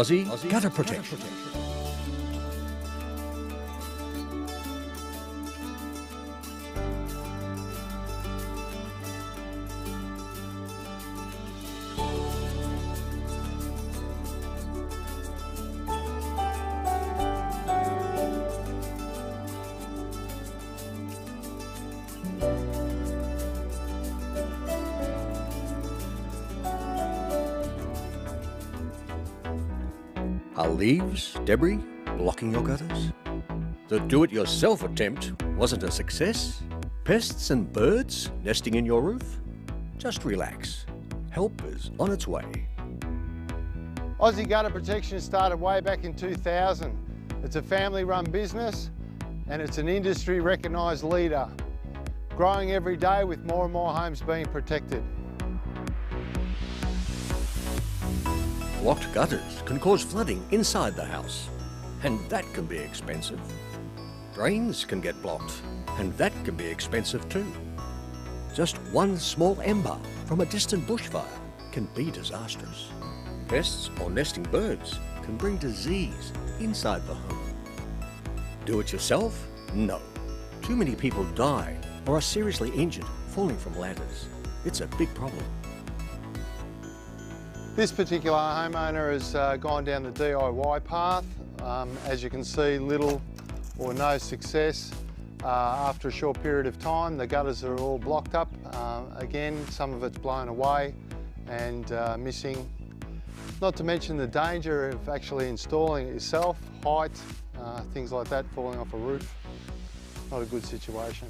Aussie Gutter Protection. Are leaves, debris, blocking your gutters? The do-it-yourself attempt wasn't a success? Pests and birds nesting in your roof? Just relax. Help is on its way. Aussie Gutter Protection started way back in 2000. It's a family-run business and it's an industry recognised leader, growing every day with more and more homes being protected. Blocked gutters can cause flooding inside the house, and that can be expensive. Drains can get blocked, and that can be expensive too. Just one small ember from a distant bushfire can be disastrous. Pests or nesting birds can bring disease inside the home. Do it yourself? No. Too many people die or are seriously injured falling from ladders. It's a big problem. This particular homeowner has gone down the DIY path. As you can see, little or no success. After a short period of time, the gutters are all blocked up. Again, some of it's blown away and missing. Not to mention the danger of actually installing it yourself, height, things like that, falling off a roof. Not a good situation.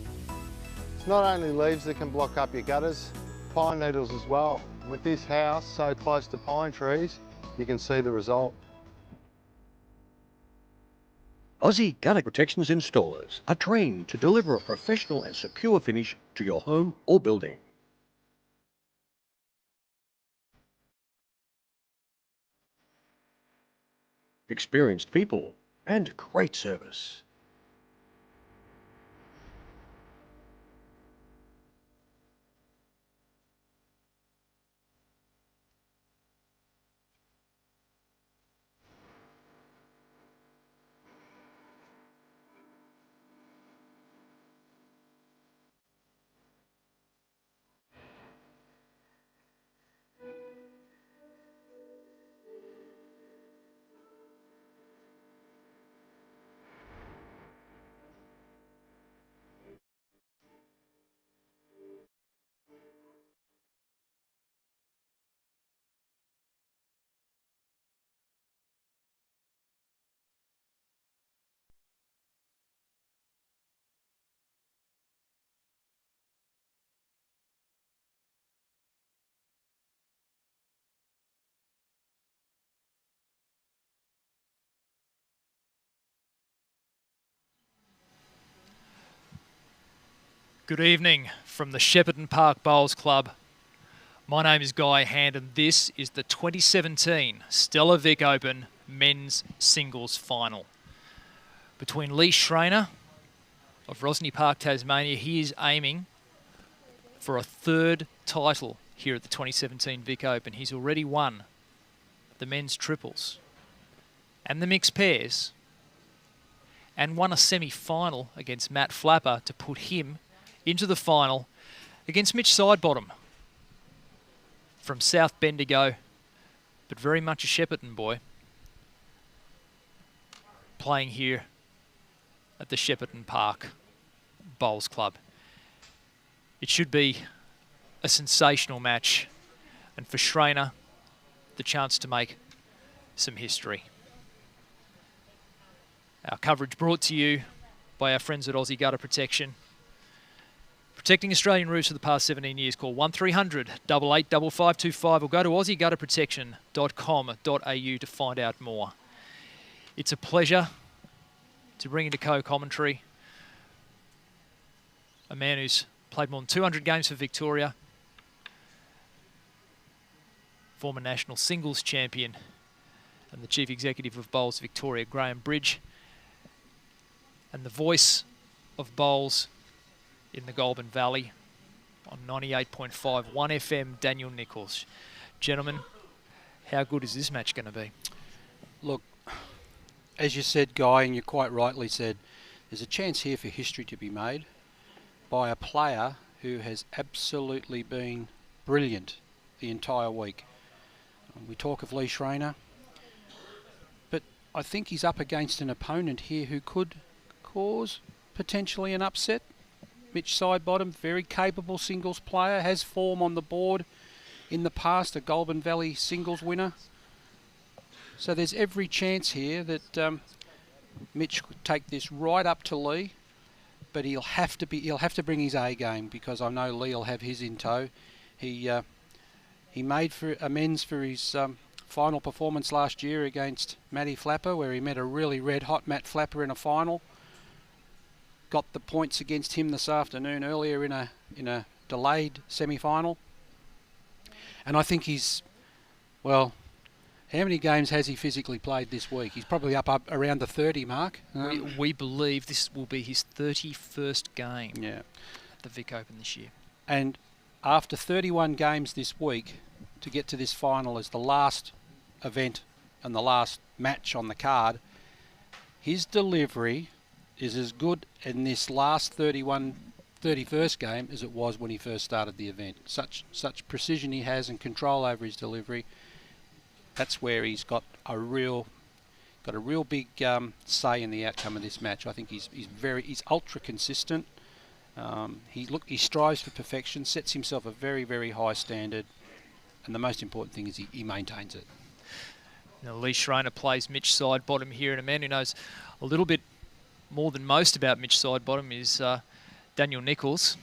It's not only leaves that can block up your gutters, pine needles as well. With this house so close to pine trees, you can see the result. Aussie Gutter Protection's installers are trained to deliver a professional and secure finish to your home or building. Experienced people and great service. Good evening from the Shepparton Park Bowls Club. My name is Guy Hand and this is the 2017 Steller Vic Open Men's Singles Final. Between Lee Shraer of Rosny Park, Tasmania, he is aiming for a third title here at the 2017 Vic Open. He's already won the men's triples and the mixed pairs and won a semi-final against Matt Flapper to put him into the final against Mitch Sidebottom from South Bendigo, but very much a Shepparton boy, playing here at the Shepparton Park Bowls Club. It should be a sensational match, and for Shraer, the chance to make some history. Our coverage brought to you by our friends at Aussie Gutter Protection. Protecting Australian roofs for the past 17 years. Call 1300 88 5525 or go to aussiegutterprotection.com.au to find out more. It's a pleasure to bring into co-commentary a man who's played more than 200 games for Victoria, former national singles champion and the Chief Executive of Bowls Victoria, Graham Bridge, and the voice of Bowls in the Goulburn Valley on 98.5 1FM, Daniel Nichols. Gentlemen, how good is this match going to be? Look, as you said, Guy, and you quite rightly said, there's a chance here for history to be made by a player who has absolutely been brilliant the entire week. We talk of Lee Shraer, but I think he's up against an opponent here who could cause potentially an upset. Mitch Sidebottom, very capable singles player, has form on the board in the past, a Goulburn Valley singles winner. So there's every chance here that Mitch could take this right up to Lee, but he'll have to bring his A game, because I know Lee will have his in tow. He made for amends for his final performance last year against Matty Flapper, where he met a really red hot Matt Flapper in a final. Got the points against him this afternoon earlier in a delayed semi-final. And I think he's, well, how many games has he physically played this week? He's probably up around the 30 mark. We believe this will be his 31st game at the Vic Open this year. And after 31 games this week, to get to this final as the last event and the last match on the card, his delivery is as good in this last 31st game as it was when he first started the event. Such precision he has and control over his delivery. That's where he's got a real big say in the outcome of this match. I think he's ultra consistent. He strives for perfection, sets himself a very, very high standard, and the most important thing is he maintains it. Now, Lee Shraer plays Mitch Sidebottom here, and a man who knows a little bit more than most about Mitch Sidebottom is Daniel Nichols.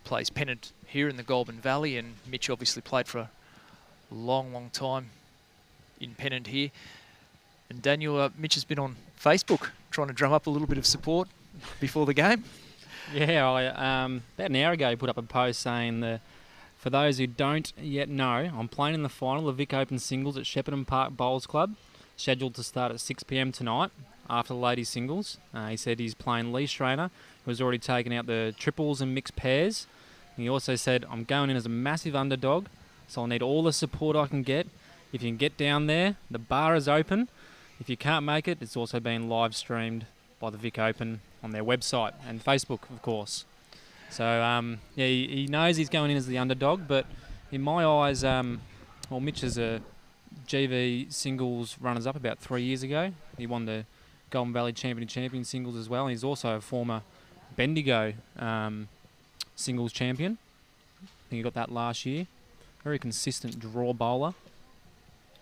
Plays pennant here in the Goulburn Valley, and Mitch obviously played for a long, long time in pennant here. And Daniel, Mitch has been on Facebook trying to drum up a little bit of support before the game. Yeah, about an hour ago, he put up a post saying that for those who don't yet know, I'm playing in the final of Vic Open singles at Shepparton Park Bowls Club, scheduled to start at 6 p.m. tonight after the ladies singles. He said he's playing Lee Shraer, who has already taken out the triples and mixed pairs. And he also said, I'm going in as a massive underdog, so I'll need all the support I can get. If you can get down there, the bar is open. If you can't make it, it's also been live streamed by the Vic Open on their website and Facebook, of course. So, he knows he's going in as the underdog, but in my eyes, Mitch is a GV singles runners-up about 3 years ago. He won the Goulburn Valley Champion singles as well, and he's also a former Bendigo singles champion. I think he got that last year. Very consistent draw bowler.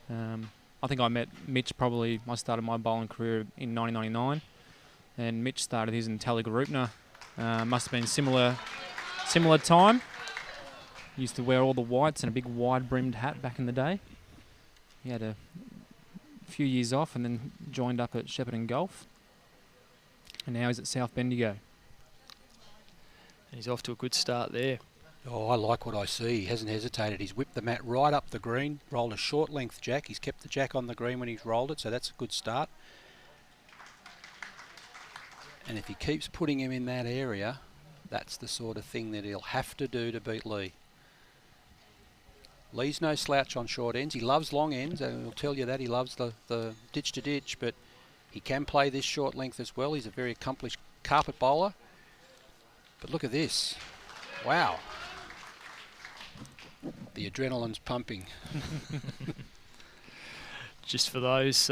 I think I met Mitch I started my bowling career in 1999, and Mitch started his in Tallygaroopna. Must have been similar time. He used to wear all the whites and a big wide-brimmed hat back in the day. He had a few years off and then joined up at Shepparton Golf. And now he's at South Bendigo. And he's off to a good start there. Oh, I like what I see. He hasn't hesitated. He's whipped the mat right up the green, rolled a short length jack. He's kept the jack on the green when he's rolled it, so that's a good start. And if he keeps putting him in that area, that's the sort of thing that he'll have to do to beat Lee. Lee's no slouch on short ends. He loves long ends, and he'll tell you that. He loves the ditch to ditch, but he can play this short length as well. He's a very accomplished carpet bowler. But look at this. Wow. The adrenaline's pumping. Just for those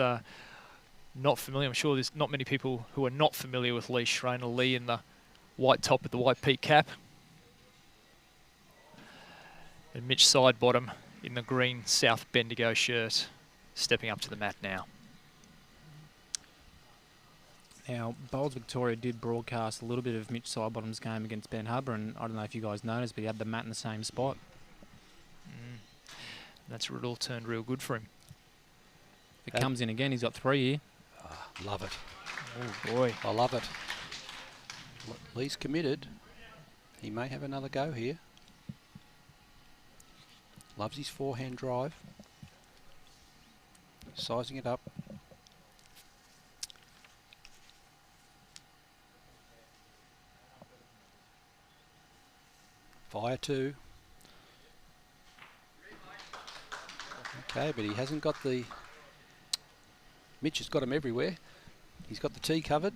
not familiar, I'm sure there's not many people who are not familiar with Lee Shraer. Lee in the white top with the white peak cap. And Mitch Sidebottom in the green South Bendigo shirt, stepping up to the mat now. Now, Bowls Victoria did broadcast a little bit of Mitch Sidebottom's game against Ben Harbour, and I don't know if you guys noticed, but he had the mat in the same spot. That's where it all turned real good for him. If it comes in again, he's got 3 here. Love it. Oh, boy. I love it. Lee's committed. He may have another go here. Loves his forehand drive. Sizing it up. Fire two. Okay, but he hasn't got the Mitch has got him everywhere. He's got the tee covered.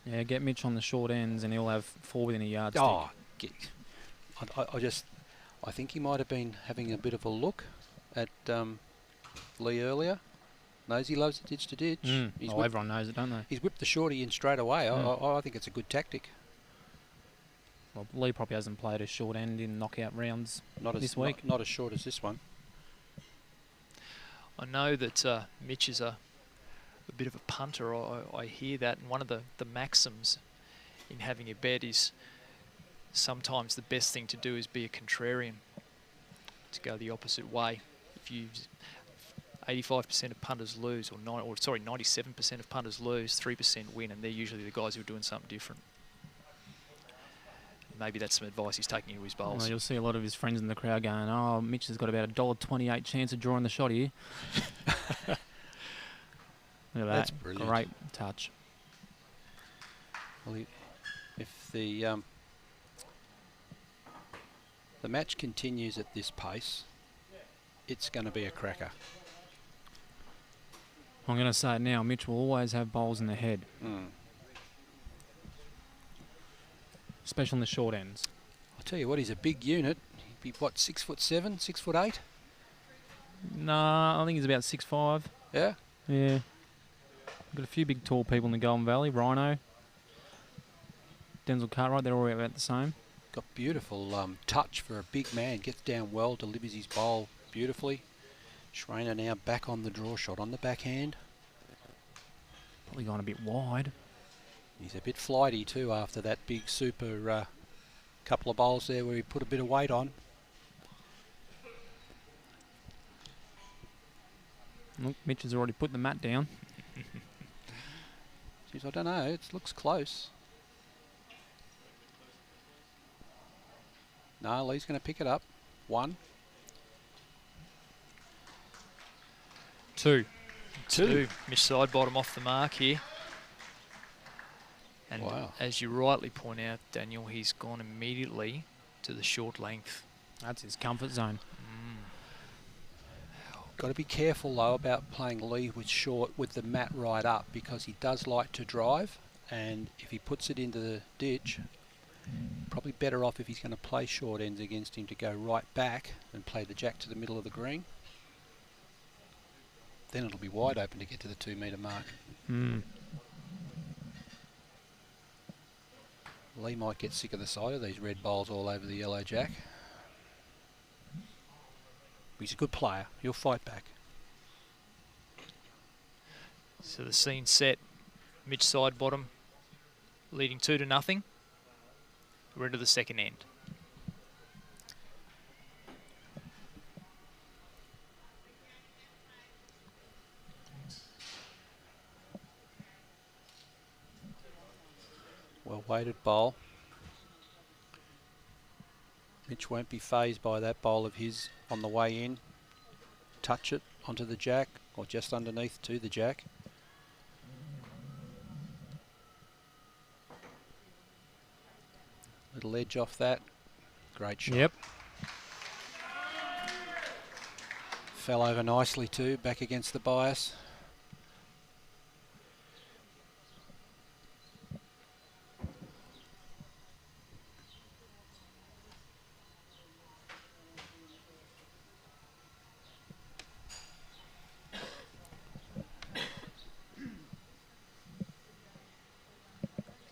Yeah, get Mitch on the short ends and he'll have 4 within a yardstick. Oh, I think he might have been having a bit of a look at Lee earlier. Knows he loves the ditch to ditch. Everyone knows it, don't they? He's whipped the shorty in straight away. I think it's a good tactic. Well, Lee probably hasn't played a short end in knockout rounds this week. Not as short as this one. I know that Mitch is a bit of a punter. I hear that, and one of the maxims in having a bet is sometimes the best thing to do is be a contrarian, to go the opposite way. If you 85% of punters lose, or 97% of punters lose, 3% win, and they're usually the guys who are doing something different. Maybe that's some advice he's taking into his bowls. Well, you'll see a lot of his friends in the crowd going, "Oh, Mitch has got about a $1.28 chance of drawing the shot here." Look at That's that. brilliant. Great touch. Well, if the match continues at this pace, it's going to be a cracker. I'm going to say it now. Mitch will always have bowls in the head, especially on the short ends. I'll tell you what, he's a big unit. He'd be, what, 6'7", 6'8"? Nah, I think he's about 6'5". Yeah? Yeah. Got a few big tall people in the Golden Valley. Rhino, Denzel Cartwright, they're all about the same. Got beautiful touch for a big man. Gets down well, delivers his bowl beautifully. Shraer now back on the draw shot on the backhand. Probably gone a bit wide. He's a bit flighty too after that big super couple of bowls there where he put a bit of weight on. Look, Mitch has already put the mat down. Jeez, I don't know. It looks close. No, Lee's going to pick it up. 1. 2. Mitch Sidebottom off the mark here. And wow. As you rightly point out, Daniel, he's gone immediately to the short length. That's his comfort zone. Got to be careful though about playing Lee with short with the mat right up, because he does like to drive, and if he puts it into the ditch, probably better off if he's going to play short ends against him to go right back and play the jack to the middle of the green. Then it'll be wide open to get to the 2 metre mark. Lee might get sick of the sight of these red bowls all over the yellow jack. He's a good player. He'll fight back. So the scene set. Mitch Sidebottom leading 2-0. We're into the second end. Well weighted bowl. Mitch won't be phased by that bowl of his on the way in. Touch it onto the jack, or just underneath to the jack. Little edge off that. Great shot. Yep. Fell over nicely too, back against the bias.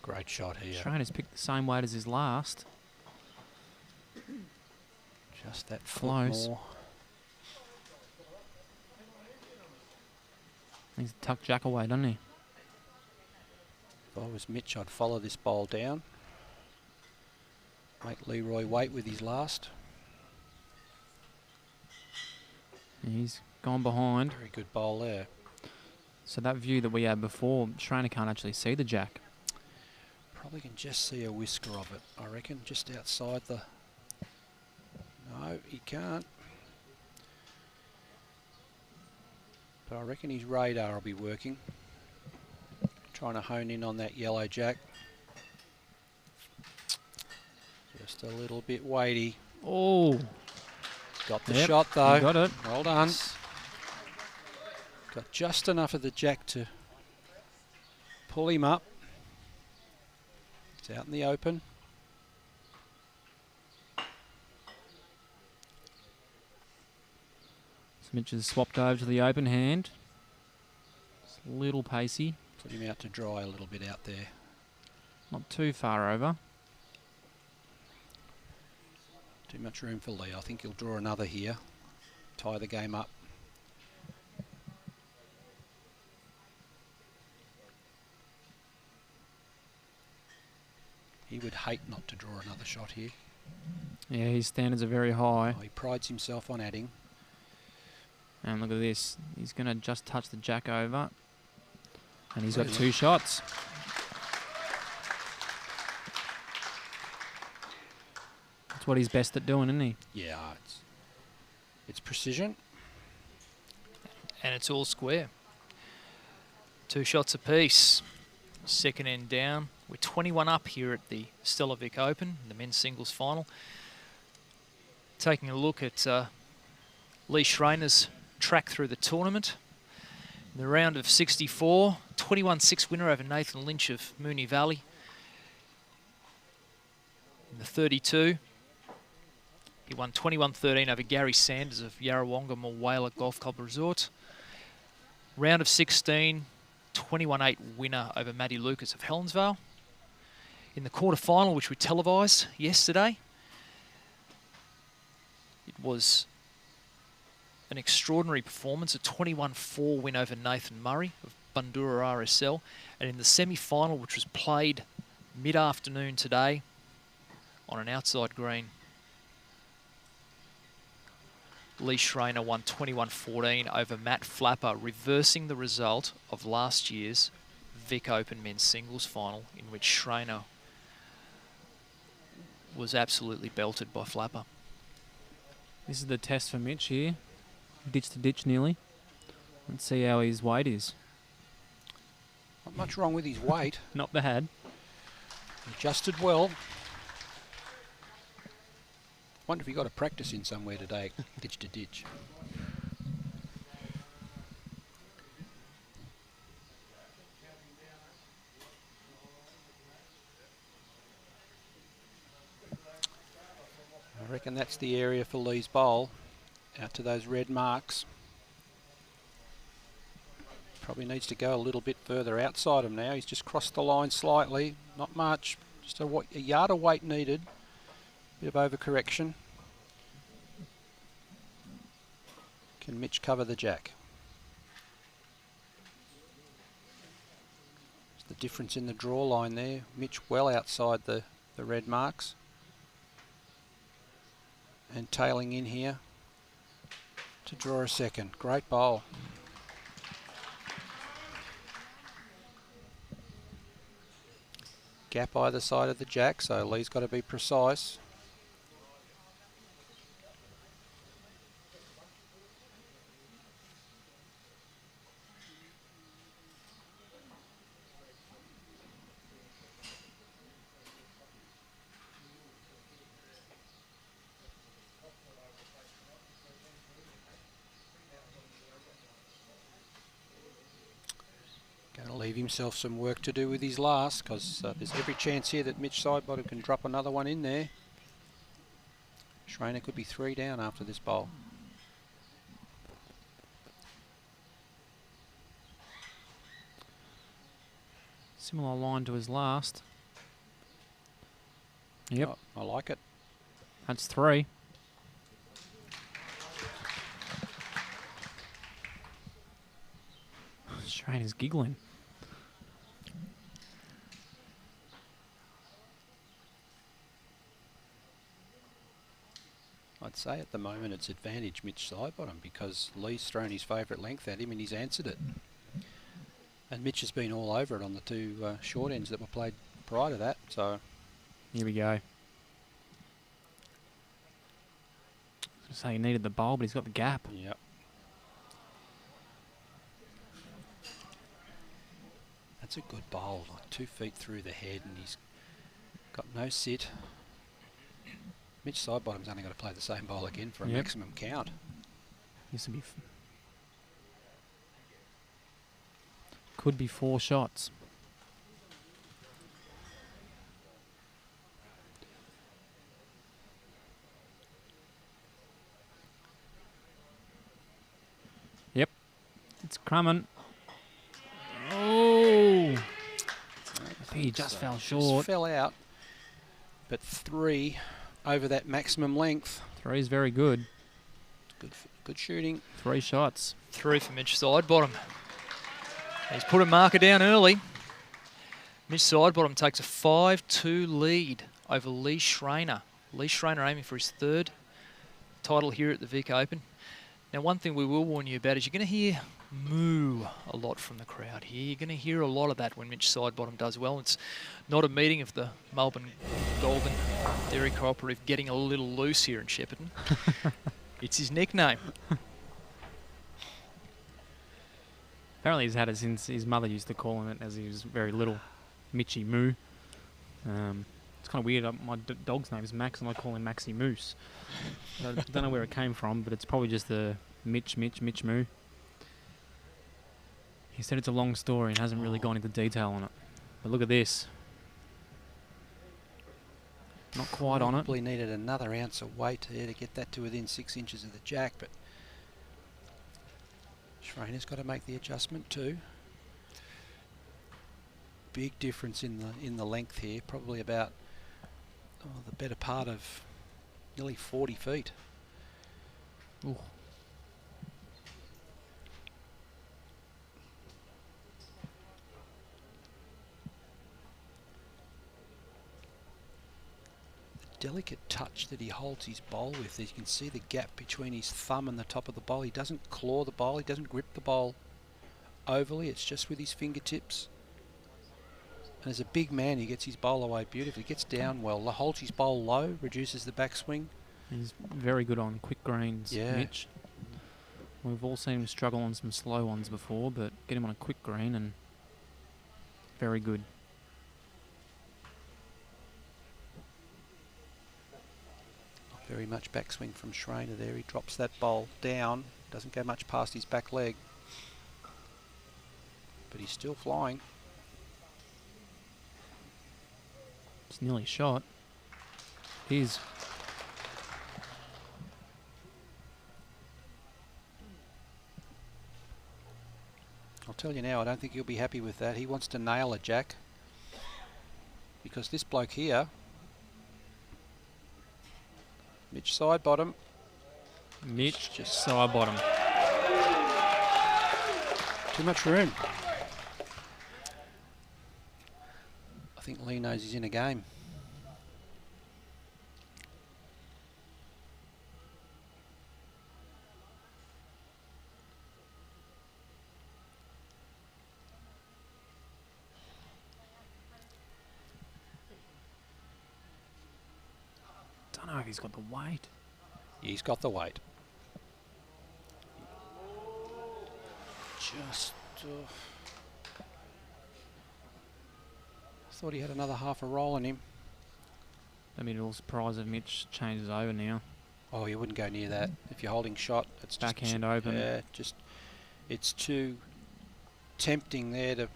Great shot here. Shraer's picked the same weight as his last. Just that Close. foot more. He's tucked jack away, doesn't he? If I was Mitch, I'd follow this bowl down. Make Leroy wait with his last. He's gone behind. Very good bowl there. So that view that we had before, Shraer can't actually see the jack. Probably can just see a whisker of it, I reckon, just outside the... No, he can't. But I reckon his radar will be working. Trying to hone in on that yellow jack. Just a little bit weighty. Oh, Got the yep, shot though. you got it. Well done. Got just enough of the jack to pull him up. It's out in the open. Mitch has swapped over to the open hand. It's a little pacey. Put him out to dry a little bit out there. Not too far over. Too much room for Lee. I think he'll draw another here. Tie the game up. He would hate not to draw another shot here. Yeah, his standards are very high. Oh, he prides himself on adding. And look at this. He's going to just touch the jack over. And he's got 2 shots. That's what he's best at doing, isn't he? Yeah, it's precision. And it's all square. 2 shots apiece. Second end down. We're 21 up here at the Steller Vic Open, the men's singles final. Taking a look at Lee Shraer's track through the tournament. In the round of 64, 21-6 winner over Nathan Lynch of Moonee Valley. In the 32, he won 21-13 over Gary Sanders of Yarrawonga Mulwala Golf Club Resort. Round of 16, 21-8 winner over Matty Lucas of Helensvale. In the quarter-final, which we televised yesterday, it was an extraordinary performance, a 21-4 win over Nathan Murray of Bundoora RSL. And in the semi-final, which was played mid-afternoon today on an outside green, Lee Shraer won 21-14 over Matt Flapper, reversing the result of last year's Vic Open men's singles final, in which Shraer was absolutely belted by Flapper. This is the test for Mitch here. Ditch to ditch nearly. Let's see how his weight is. Not much wrong with his weight. Not bad. Adjusted well. Wonder if he got a practice in somewhere today, ditch to ditch. I reckon that's the area for Lee's bowl, out to those red marks. Probably needs to go a little bit further outside him now. He's just crossed the line slightly, not much, just a yard of weight needed. Bit of overcorrection. Can Mitch cover the jack? There's the difference in the draw line there. Mitch well outside the red marks. And tailing in here to draw a second. Great bowl. Gap either side of the jack, so Lee's got to be precise. Going to leave himself some work to do with his last, because there's every chance here that Mitch Sidebottom can drop another one in there. Shraer could be 3 down after this bowl. Similar line to his last. Yep. Oh, I like it. That's 3. Shraer's giggling. I'd say at the moment it's advantage Mitch Sidebottom, because Lee's thrown his favourite length at him and he's answered it. And Mitch has been all over it on the 2 short ends that were played prior to that. So Here we go. So he needed the bowl, but he's got the gap. Yep. That's a good bowl, like 2 feet through the head, and he's got no sit. Mitch Sidebottom's only got to play the same bowl again for a maximum count. This would be Could be 4 shots. Yep. It's coming. Oh! I think he just fell short. Just fell out. But 3 over that maximum length. 3 is very good. Good shooting. 3 shots. 3 for Mitch Sidebottom. He's put a marker down early. Mitch Sidebottom takes a 5-2 lead over Lee Shraer. Lee Shraer aiming for his 3rd title here at the Vic Open. Now, one thing we will warn you about is you're going to hear moo a lot from the crowd here. You're going to hear a lot of that when Mitch Sidebottom does well. It's not a meeting of the Melbourne Golden Dairy Cooperative getting a little loose here in Shepparton. It's his nickname. Apparently he's had it since his mother used to call him it as he was very little. Mitchy Moo. It's kind of weird. My dog's name is Max and I call him Maxie Moose. I don't know where it came from, but it's probably just the Mitch Moo. He said it's a long story and hasn't really gone into detail on it. But look at this. Not quite on it. Probably needed another ounce of weight there to get that to within 6 inches of the jack, but Shraer's got to make the adjustment too. Big difference in the length here, probably about the better part of nearly 40 feet. Ooh. Delicate touch that he holds his bowl with. You can see the gap between his thumb and the top of the bowl. He doesn't claw the bowl, he doesn't grip the bowl overly, it's just with his fingertips. And as a big man, he gets his bowl away beautifully. Gets down well, holds his bowl low, reduces the backswing. He's very good on quick greens, yeah. Mitch. We've all seen him struggle on some slow ones before, but get him on a quick green and very good. Very much backswing from Shraer there. He drops that bowl down, doesn't go much past his back leg. But he's still flying. It's nearly shot. He's I'll tell you now, I don't think he'll be happy with that. He wants to nail a jack. Because this bloke here, Mitch Sidebottom. Mitch just Sidebottom. Too much room. I think Lee knows he's in a game. Don't know if he's got the weight. He's got the weight. Just thought he had another half a roll in him. I mean, it'll surprise if Mitch changes over now. Oh, you wouldn't go near that. If you're holding shot, it's Backhand open. Yeah, it's too tempting there to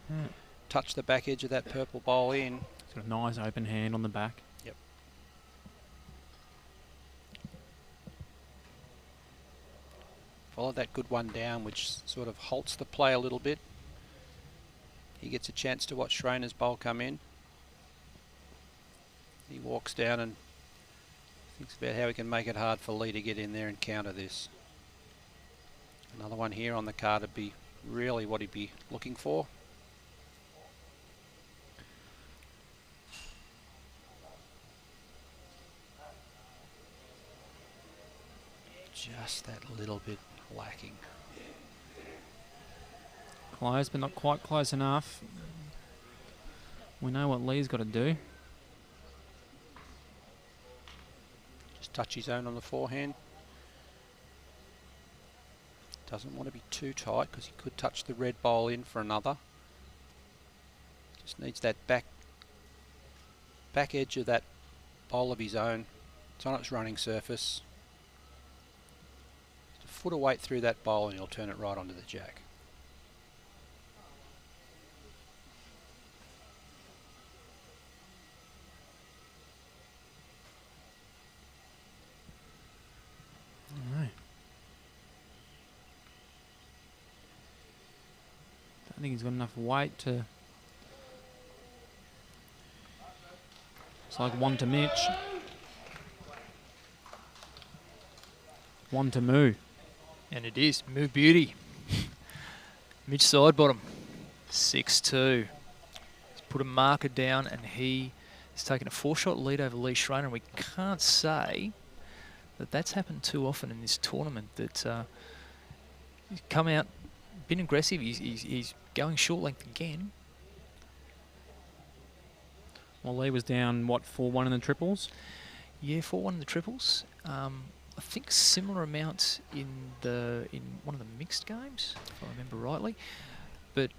touch the back edge of that purple bowl in. He's got a nice open hand on the back. Yep. Follow that good one down, which sort of halts the play a little bit. He gets a chance to watch Shraer's bowl come in. He walks down and thinks about how he can make it hard for Lee to get in there and counter this. Another one here on the card would be really what he'd be looking for. Just that little bit lacking. Close, but not quite close enough. We know what Lee's got to do. Just touch his own on the forehand. Doesn't want to be too tight because he could touch the red bowl in for another. Just needs that back edge of that bowl of his own. It's on its running surface. Just a foot of weight through that bowl and he'll turn it right onto the jack. I think he's got enough weight to... It's like 1 to Mitch. 1 to Moo. And it is Moo Beauty. Mitch Sidebottom, 6-2. He's put a marker down and he has taken a 4-shot lead over Lee Shraer, and we can't say that that's happened too often in this tournament, that he's come out, been aggressive, he's going short length again. Well, Lee was down, what, 4-1 in the triples? Yeah, 4-1 in the triples. I think similar amount in one of the mixed games, if I remember rightly, but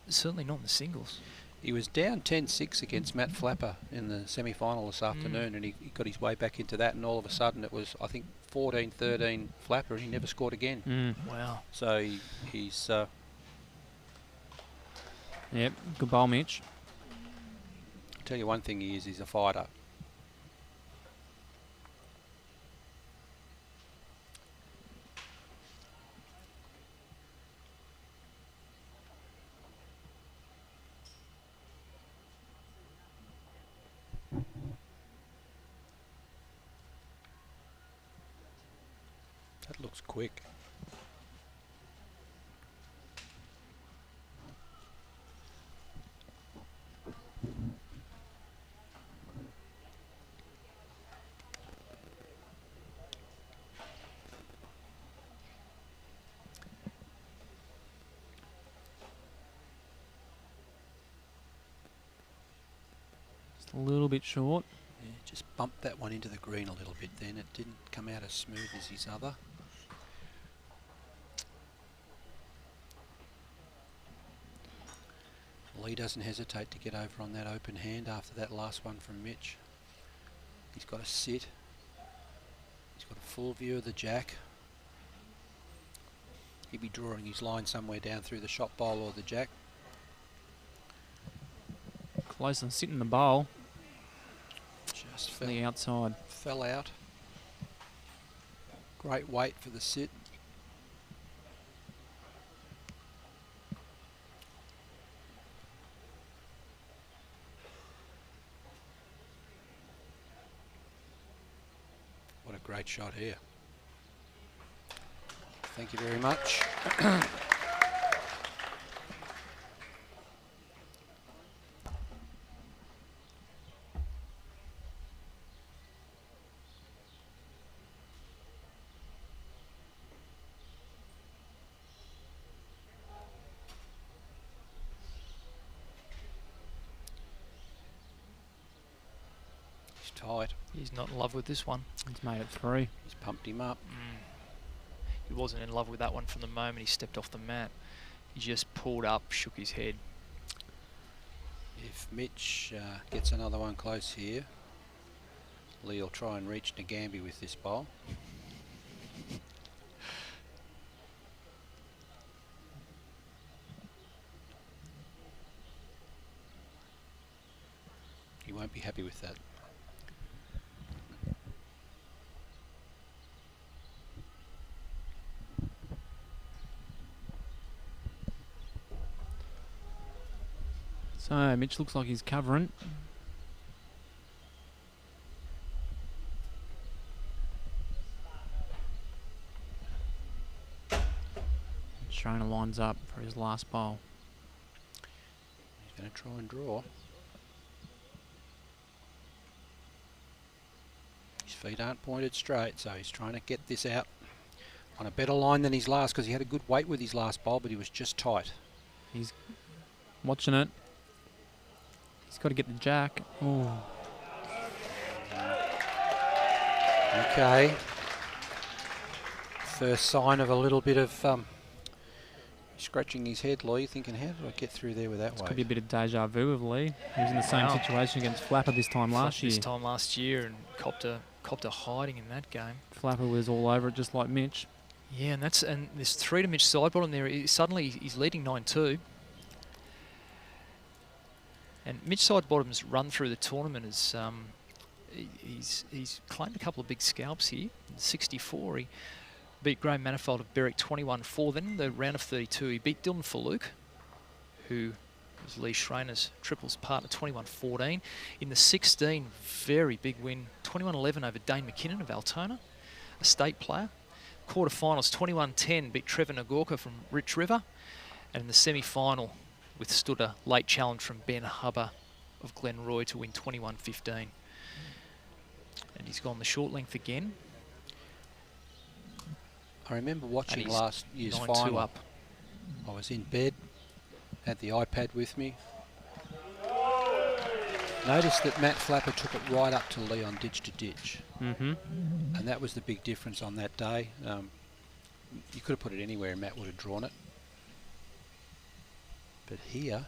certainly not in the singles. He was down 10-6 against Matt Flapper in the semi-final this afternoon, and he got his way back into that, and all of a sudden it was, I think, 14-13 Flapper, and he never scored again. Wow. So he's... Yep, good bowl, Mitch. I'll tell you one thing he is, he's a fighter. That looks quick. Just a little bit short. Yeah, just bumped that one into the green a little bit then. It didn't come out as smooth as his other. Lee doesn't hesitate to get over on that open hand after that last one from Mitch. He's got a sit. He's got a full view of the jack. He'd be drawing his line somewhere down through the shot bowl or the jack. Close and sit in the bowl. Just From the outside. fell out. Great weight for the sit. What a great shot here. Thank you very much. He's tight. He's not in love with this one. He's made it 3. He's pumped him up. He wasn't in love with that one from the moment he stepped off the mat. He just pulled up, shook his head. If Mitch gets another one close here, Lee will try and reach Nagambie with this bowl. He won't be happy with that. So Mitch looks like he's covering. Shraer lines up for his last bowl. He's going to try and draw. His feet aren't pointed straight, so he's trying to get this out on a better line than his last, because he had a good weight with his last bowl, but he was just tight. He's watching it. He's got to get the jack. Ooh. Okay. First sign of a little bit of scratching his head, Lee, thinking, how did I get through there with that This weight? could be a bit of deja vu of Lee. He was in the same Wow. situation against Flapper this time last year. This time last year, and copped a hiding in that game. Flapper was all over it, just like Mitch. Yeah, and there's 3 to Mitch Sidebottom there. Suddenly he's leading 9-2. And Mitch Sidebottom's run through the tournament is he's claimed a couple of big scalps here. 64, he beat Graham Manifold of Berwick 21-4. Then in the round of 32, he beat Dylan Falluke who was Lee Shraer's triples partner, 21-14. In the 16, very big win, 21-11 over Dane McKinnon of Altona, a state player. Quarterfinals, 21-10, beat Trevor Nagorka from Rich River. And in the semi-final, withstood a late challenge from Ben Hubber of Glenroy to win 21-15. And he's gone the short length again. I remember watching last year's 9-2 final. up. I was in bed, had the iPad with me. Noticed that Matt Flapper took it right up to Leon ditch to ditch. Mm-hmm. And that was the big difference on that day. You could have put it anywhere and Matt would have drawn it. But here,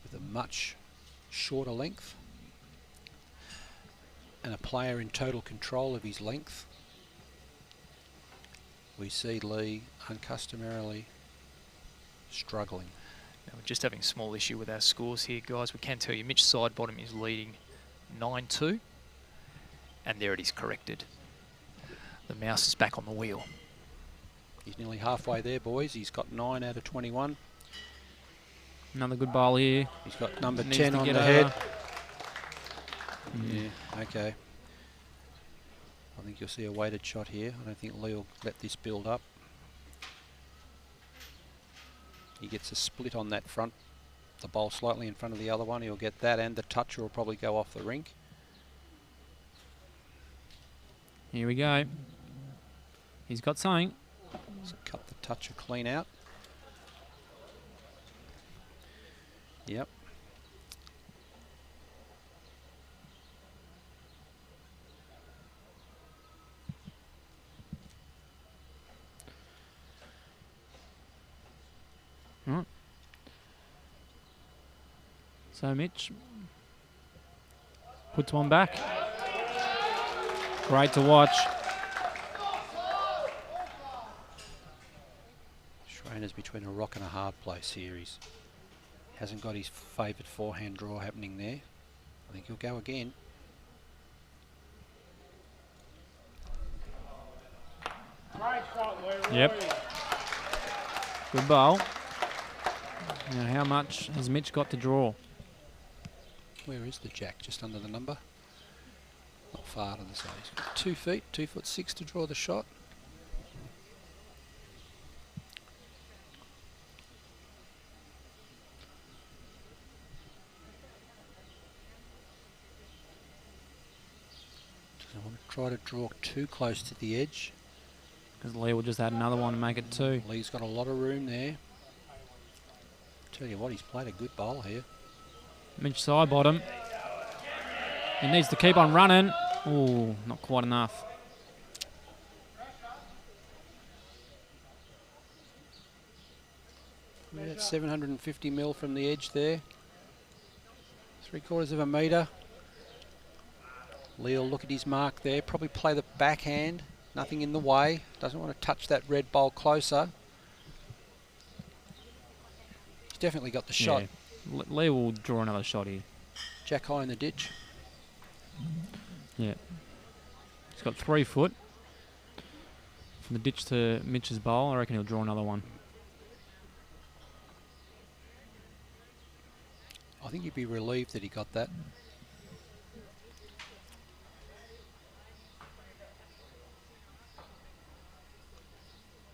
with a much shorter length and a player in total control of his length, we see Lee uncustomarily struggling. Now we're just having a small issue with our scores here, guys. We can tell you Mitch Sidebottom is leading 9-2, and there it is corrected. The mouse is back on the wheel. He's nearly halfway there, boys. He's got 9 out of 21. Another good bowl here. He's got number Needs 10 to on get the over. head. Yeah, okay. I think you'll see a weighted shot here. I don't think Lee will let this build up. He gets a split on that front, the bowl slightly in front of the other one. He'll get that, and the toucher will probably go off the rink. Here we go. He's got something. Just cut the toucher clean out. Yep. Right. So Mitch puts one back. Great to watch. Shraer's between a rock and a hard place here. He hasn't got his favoured forehand draw happening there. I think he'll go again. Yep. Good bowl. Now how much has Mitch got to draw? Where is the jack? Just under the number? Not far to the side. He's got 2 feet, 2'6" to draw the shot. Doesn't want to try to draw too close to the edge. Because Lee will just add another one to make it 2. Lee's got a lot of room there. Tell you what, he's played a good bowl here. Mitch Sidebottom. He needs to keep on running. Oh, not quite enough. Yeah, 750 mil from the edge there. 3/4 of a metre. Lee will look at his mark there, probably play the backhand. Nothing in the way. Doesn't want to touch that red bowl closer. He's definitely got the shot. Yeah. Lee will draw another shot here. Jack high in the ditch. Yeah. He's got 3 foot. From the ditch to Mitch's bowl, I reckon he'll draw another one. I think you'd be relieved that he got that.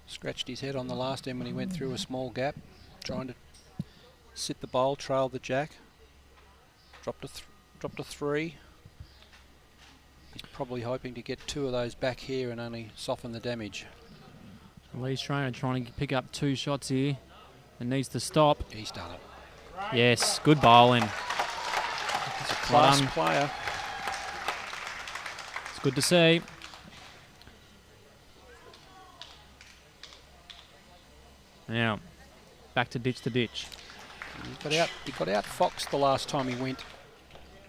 Scratched his head on the last end when he went through a small gap, trying to sit the bowl, trail the jack. Dropped a 3. He's probably hoping to get 2 of those back here and only soften the damage. Lee's trying to pick up 2 shots here. And needs to stop. He's done it. Yes, good bowling. He's a class player. It's good to see. Now, back to ditch to ditch. He got out foxed the last time he went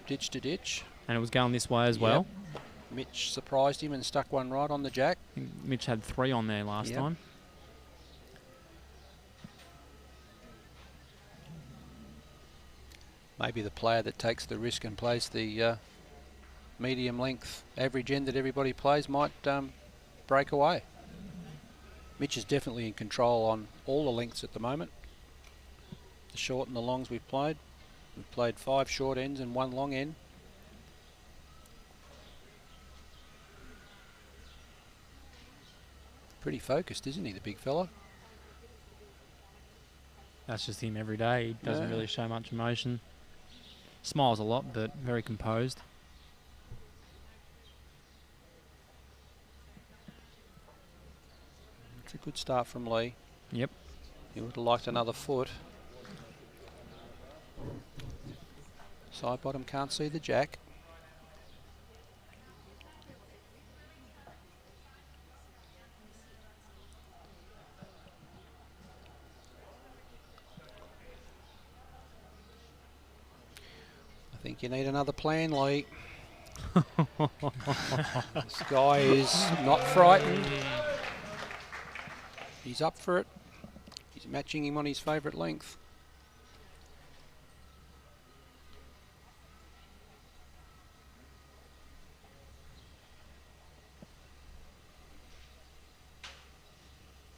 ditch to ditch. And it was going this way as well. Mitch surprised him and stuck one right on the jack. I think Mitch had 3 on there last time. Maybe the player that takes the risk and plays the medium length average end that everybody plays might break away. Mitch is definitely in control on all the lengths at the moment. The short and the longs we've played. We've played 5 short ends and 1 long end. Pretty focused, isn't he, the big fella? That's just him every day. He doesn't really show much emotion. Smiles a lot, but very composed. It's a good start from Lee. Yep. He would have liked another foot. Sidebottom can't see the jack. I think you need another plan, Lee. This guy is not frightened. He's up for it. He's matching him on his favourite length.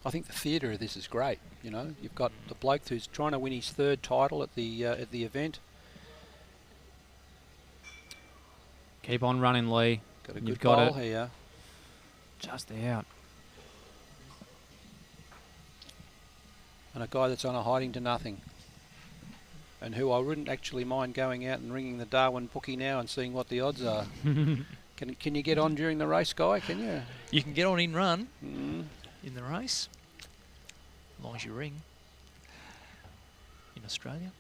I think the theatre of this is great. You know, you've got the bloke who's trying to win his 3rd title at the event. Keep on running, Lee. Got a good You've got bowl it. here. Just out. And a guy that's on a hiding to nothing. And who I wouldn't actually mind going out and ringing the Darwin bookie now and seeing what the odds are. Can you get on during the race, Guy? Can you? You can get on in run Mm. in the race, as long as you ring in Australia.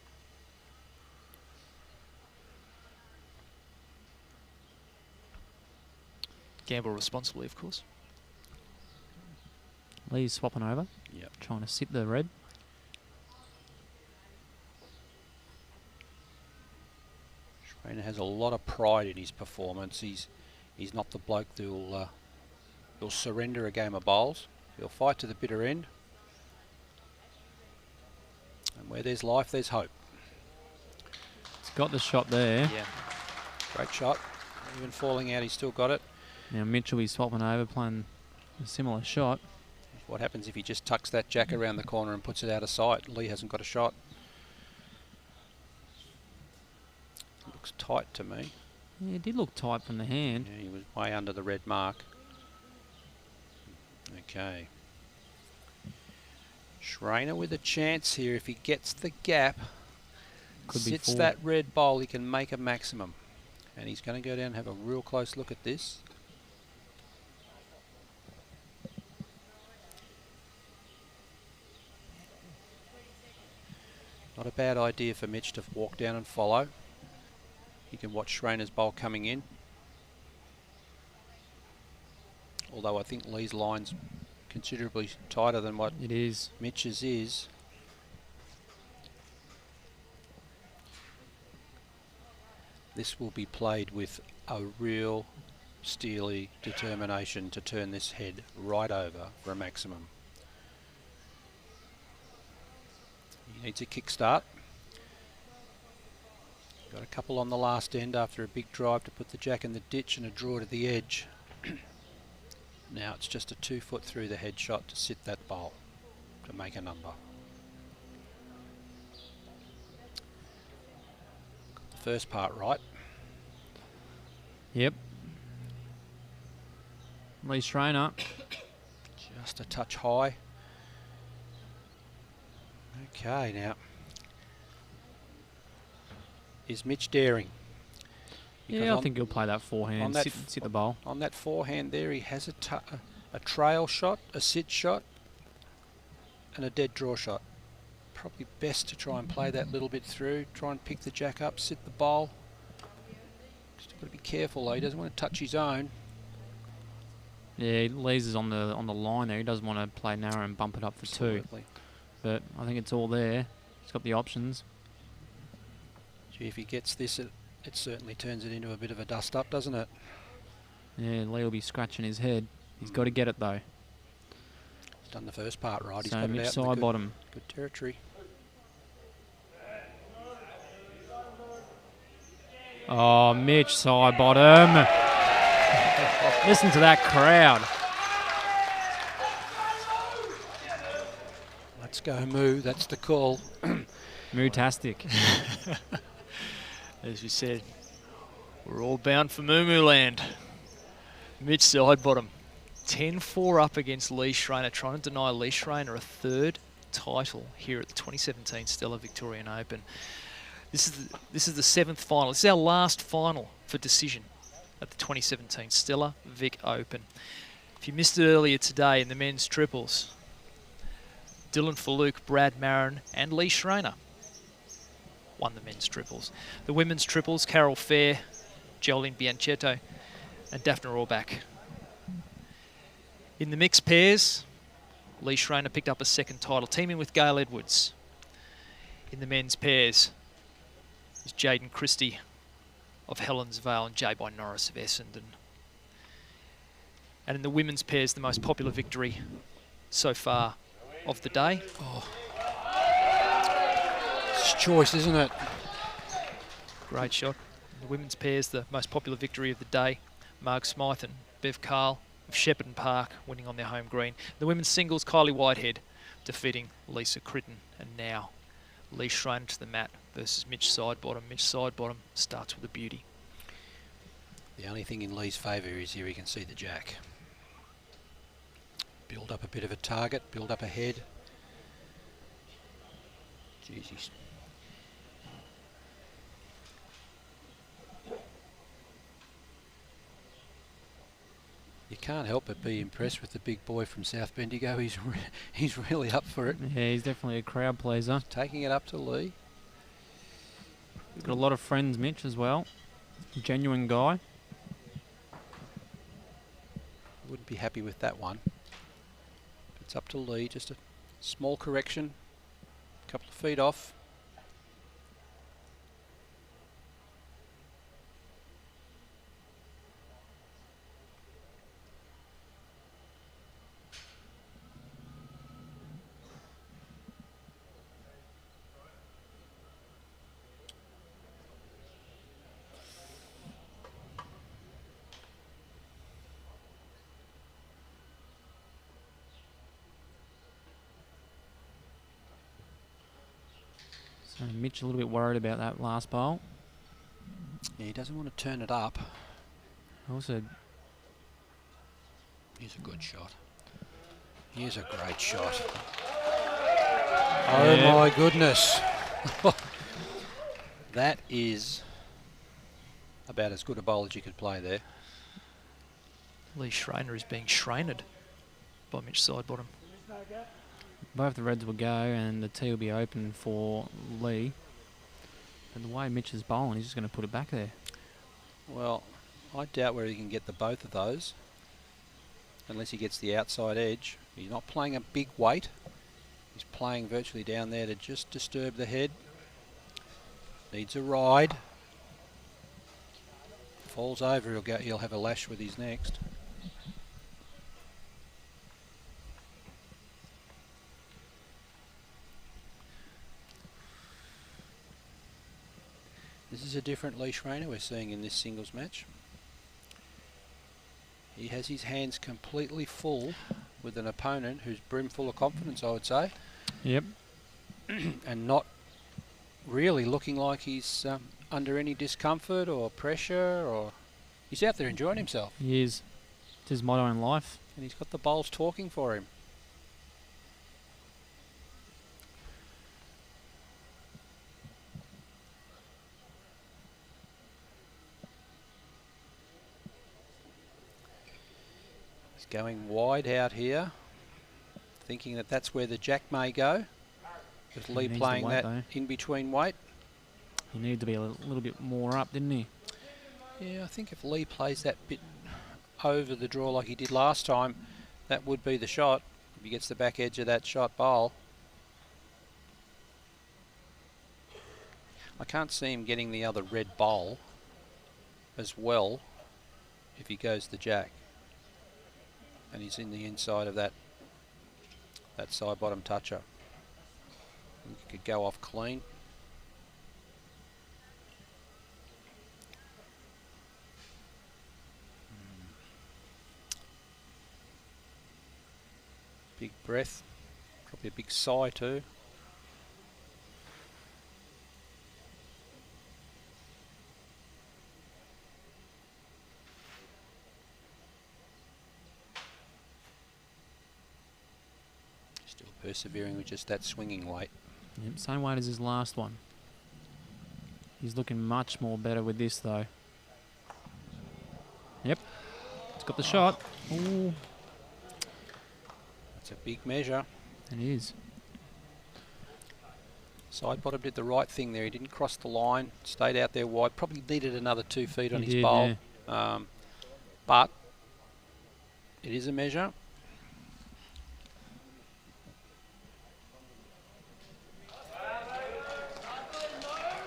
Gamble responsibly, of course. Lee's swapping over. Yep. Trying to sit the red. Shraer has a lot of pride in his performance. He's not the bloke who'll surrender a game of bowls. He'll fight to the bitter end. And where there's life, there's hope. He's got the shot there. Yeah. Great shot. Even falling out, he's still got it. Now Mitch will be swapping over, playing a similar shot. What happens if he just tucks that jack around the corner and puts it out of sight? Lee hasn't got a shot. Looks tight to me. Yeah, it did look tight from the hand. Yeah, he was way under the red mark. Okay. Shraer with a chance here. If he gets the gap, Could be sits full. that red bowl, he can make a maximum. And he's going to go down and have a real close look at this. Not a bad idea for Mitch to walk down and follow. He can watch Shraer's bowl coming in. Although I think Lee's line's considerably tighter than what It is. Mitch's is. This will be played with a real steely determination to turn this head right over for a maximum. He needs a kickstart. Got a couple on the last end after a big drive to put the jack in the ditch and a draw to the edge. Now it's just a 2 foot through the head shot to sit that bowl to make a number. Got the first part right. Yep. Lee Shraer. Just a touch high. Okay, now. Is Mitch daring? Because Yeah, I think he'll play that forehand. on that Sit the bowl. On that forehand there, he has a trail shot, a sit shot, and a dead draw shot. Probably best to try and play that little bit through, try and pick the jack up, sit the bowl. Just got to be careful though, he doesn't want to touch his own. Yeah, Lee's is on the line there. He doesn't want to play narrow and bump it up for 2. Absolutely. But I think it's all there. He's got the options. Gee, if he gets this, it certainly turns it into a bit of a dust up, doesn't it? Yeah, Lee will be scratching his head. He's got to get it though. He's done the first part right. He's So got it Mitch out in the Sidebottom. good territory. Oh, Mitch Sidebottom. Listen to that crowd. Let's go Moo, that's the call. Mootastic. As we said, we're all bound for Moo Moo Land. Mitch Sidebottom, 10-4 up against Lee Shraer, trying to deny Lee Shraer a third title here at the 2017 Steller Victorian Open. This is the 7th final. This is our last final for decision at the 2017 Steller Vic Open. If you missed it earlier today in the men's triples, Dylan Falluke, Brad Marin and Lee Shraer won the men's triples. The women's triples, Carol Fair, Jolene Bianchetto and Daphne Rohrbach. In the mixed pairs, Lee Shraer picked up a second title, teaming with Gail Edwards. In the men's pairs is Jaden Christie of Helensvale and Jay by Norris of Essendon. And in the women's pairs, the most popular victory so far of the day. Oh. It's choice, isn't it? Great shot. In the women's pairs, the most popular victory of the day. Marg Smythe and Bev Carl of Shepparton Park winning on their home green. The women's singles, Kylie Whitehead defeating Lisa Critton. And now Lee Shraer to the mat versus Mitch Sidebottom. Mitch Sidebottom starts with a beauty. The only thing in Lee's favour is here he can see the jack. Build up a bit of a target, build up a head. Jeez, you can't help but be impressed with the big boy from South Bendigo. He's really up for it. Yeah, he's definitely a crowd pleaser. Taking it up to Lee. He's got a lot of friends, Mitch, as well. Genuine guy. Wouldn't be happy with that one. It's up to Lee, just a small correction. A couple of feet off. So Mitch a little bit worried about that last bowl. Yeah, he doesn't want to turn it up. Also, Here's a good shot. Here's a great shot. Yeah. Oh my goodness. That is about as good a bowl as you could play there. Lee Shraer is being Shraered by Mitch Sidebottom. both the reds will go and the tee will be open for Lee. And the way Mitch is bowling, he's just going to put it back there. Well, I doubt whether he can get the both of those unless he gets the outside edge. He's not playing a big weight. He's playing virtually down there to just disturb the head. Needs a ride. Falls over, he'll have a lash with his next. This is a different Lee Shraer we're seeing in this singles match. He has his hands completely full with an opponent who's brimful of confidence, I would say. Yep. And not really looking like he's under any discomfort or pressure, or he's out there enjoying himself. He is. It's his motto in life. And he's got the bowls talking for him. He's going wide out here, thinking that that's where the jack may go. With Lee playing that in between weight. He needed to be a little bit more up, didn't he? Yeah, I think if Lee plays that bit over the draw like he did last time, that would be the shot. If he gets the back edge of that shot bowl. I can't see him getting the other red bowl as well if he goes the jack. And he's in the inside of that side bottom toucher. He could go off clean. Big breath. Probably a big sigh too. Still persevering with just that swinging weight. Yep, same weight as his last one. He's looking much more better with this though. Yep, it's got the shot. Ooh, It's a big measure. it is. Sidebottom did the right thing there. He didn't cross the line, stayed out there wide. Probably needed another 2 feet on He his did, bowl. yeah. But it is a measure.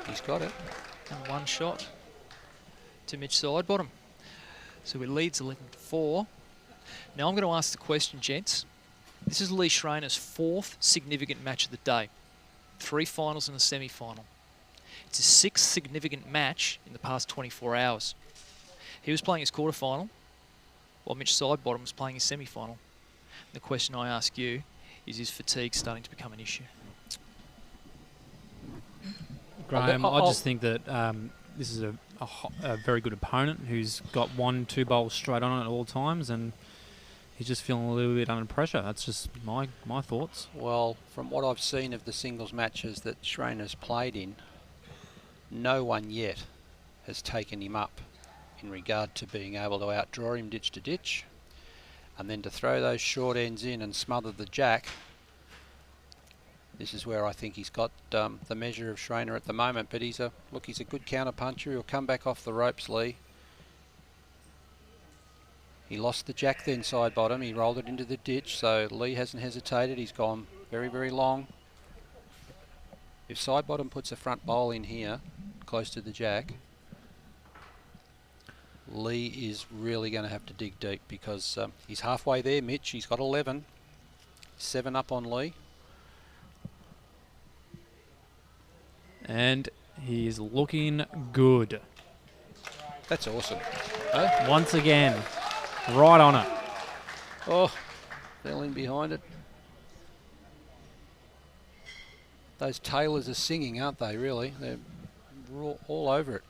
He's got it. And one shot to Mitch Sidebottom. So it leads 11-4. Now I'm going to ask the question, gents. This is Lee Shraer's 4th significant match of the day. 3 finals and a semi-final. It's his 6th significant match in the past 24 hours. He was playing his quarter-final, while Mitch Sidebottom was playing his semi-final. The question I ask you is his fatigue starting to become an issue? Graham, I just think that this is a very good opponent who's got 1-2 bowls straight on at all times, and he's just feeling a little bit under pressure. That's just my thoughts. Well, from what I've seen of the singles matches that Shraer has played in, no one yet has taken him up in regard to being able to outdraw him ditch to ditch, and then to throw those short ends in and smother the jack. This is where I think he's got the measure of Shraer at the moment, but he's a good counter puncher. He'll come back off the ropes, Lee. He lost the jack then, Sidebottom. He rolled it into the ditch, so Lee hasn't hesitated. He's gone very, very long. If Sidebottom puts a front bowl in here, close to the jack, Lee is really going to have to dig deep, because he's halfway there, Mitch. He's got 11. 7 up on Lee. And he's looking good. That's awesome. Once again, right on it. Oh, fell in behind it. Those tailors are singing, aren't they, really? They're all over it.